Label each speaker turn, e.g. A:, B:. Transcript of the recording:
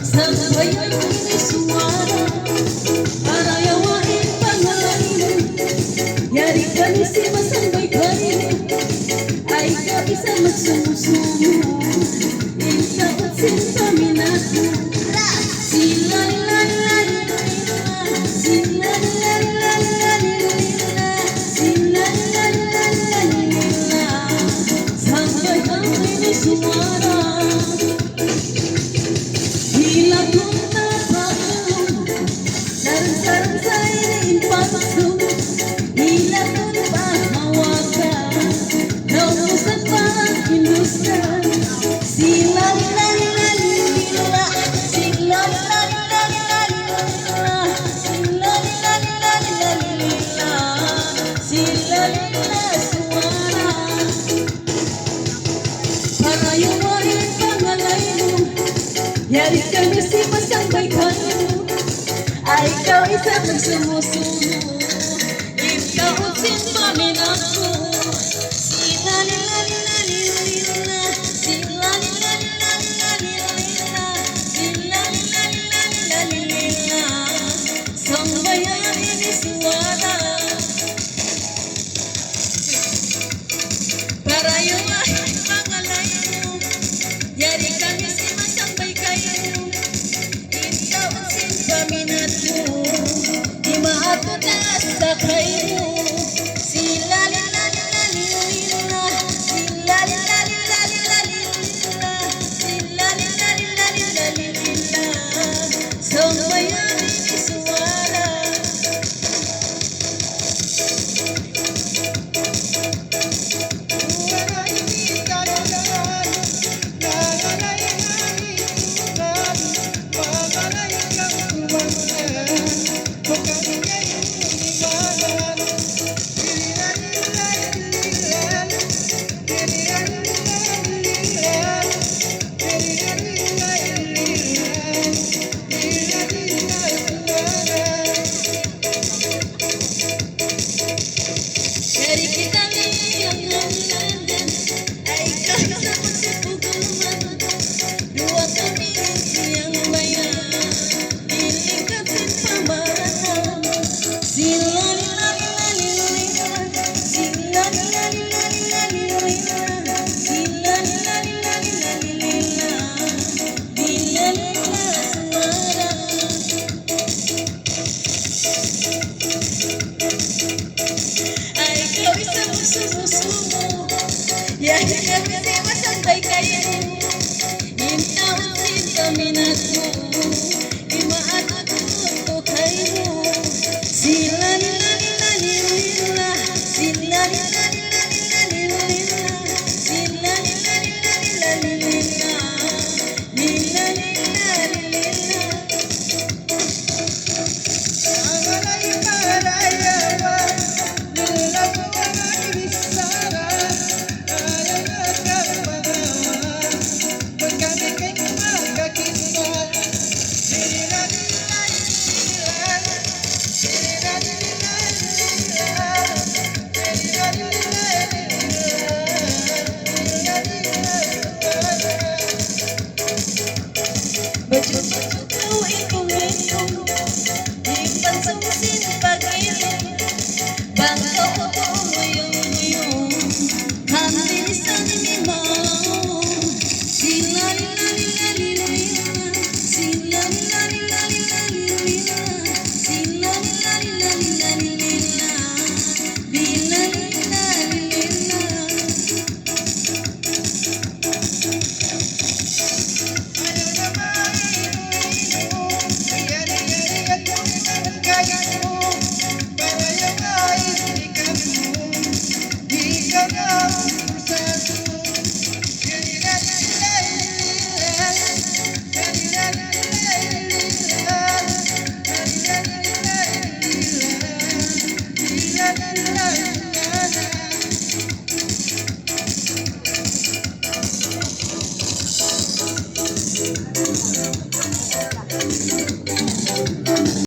A: Sambayan ini suara para yawain pangalan. Yari kami si masambay kayo ay ka bisa magsumu-sumu. Intaot sin paminato sila la la la sila la la la sila la la la sambayan ini suara hila tunta pagod sarang-sarang sa iniimpasok hila tunta hawakan nausan pa ang industriya sila la la lila sila la la la lila sila la la la lila sila la suara para yawain pangalay mo. Yari kami si masambay kayo ay ikaw isa nagsumusumo. Ikaw sin paminato sila lila lila lila sila lila lila lila sila lila lila lila sambayan ini suara para yawain pangalay mo. Yari kami si masambay kayo ikaw sin paminato di maato na sa kayo sila lila lila lila sila lila lila lila lila sila lila lila lila lila sambayan ini suara
B: Bukan